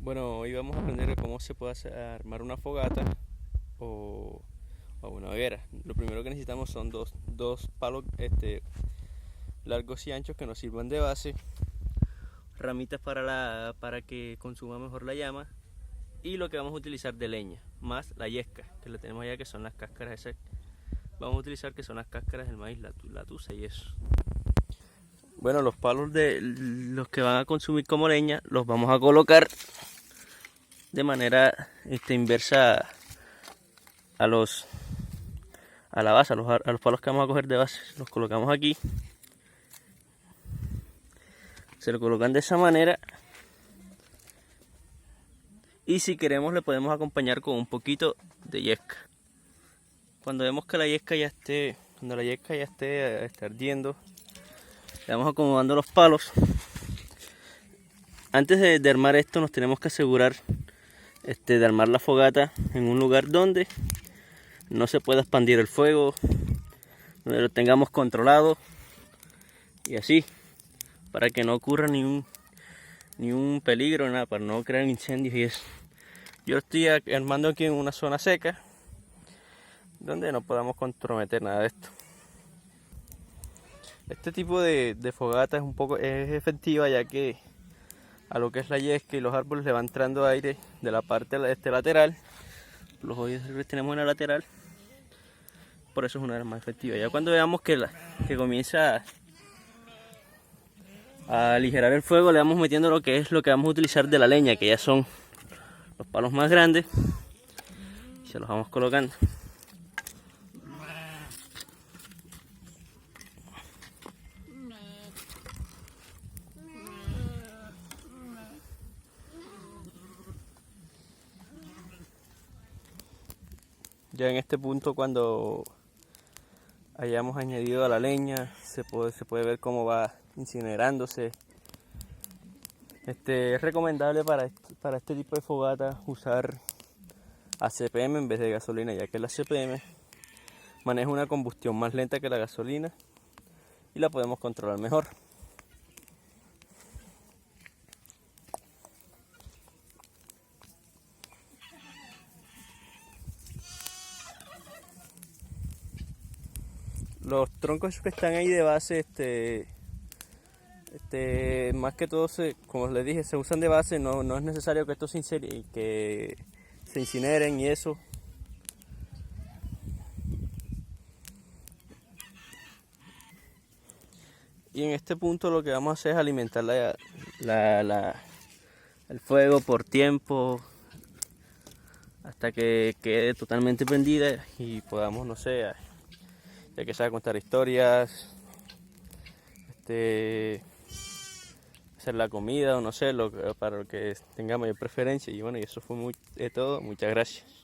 Bueno, hoy vamos a aprender cómo se puede armar una fogata o, o una hoguera. Lo primero que necesitamos son dos palos largos y anchos que nos sirvan de base, ramitas para que consuma mejor la llama, y lo que vamos a utilizar de leña, más la yesca, que lo tenemos allá, que son las cáscaras esas. Vamos a utilizar que son las cáscaras del maíz, la tusa y eso. Bueno, los palos de los que van a consumir como leña los vamos a colocar de manera inversa a la base, a los palos que vamos a coger de base. Los colocamos aquí, se lo colocan de esa manera, y si queremos le podemos acompañar con un poquito de yesca. Cuando vemos que la yesca ya esté ardiendo, le vamos acomodando los palos. Antes de armar esto nos tenemos que asegurar de armar la fogata en un lugar donde no se pueda expandir el fuego, donde lo tengamos controlado, y así, para que no ocurra ni un peligro, nada, para no crear incendios y eso. Yo estoy armando aquí en una zona seca donde no podamos comprometer nada de esto. Este tipo de fogata es efectiva, ya que a lo que es la yesca y los árboles le va entrando aire de la parte lateral. Los hoyos que tenemos en la lateral, por eso es una de las más efectivas. Ya cuando veamos que comienza a aligerar el fuego, le vamos metiendo lo que vamos a utilizar de la leña, que ya son los palos más grandes, y se los vamos colocando. Ya en este punto, cuando hayamos añadido a la leña, se puede ver cómo va incinerándose. Es recomendable para este tipo de fogata usar ACPM en vez de gasolina, ya que la ACPM maneja una combustión más lenta que la gasolina y la podemos controlar mejor. Los troncos que están ahí de base, más que todo, como les dije, se usan de base. No es necesario que estos que se incineren y eso. Y en este punto lo que vamos a hacer es alimentar el fuego por tiempo, hasta que quede totalmente prendida y podamos, no sé, ya que sea contar historias, hacer la comida, o no sé, para lo que tenga mayor preferencia. Y bueno, y eso fue todo. Muchas gracias.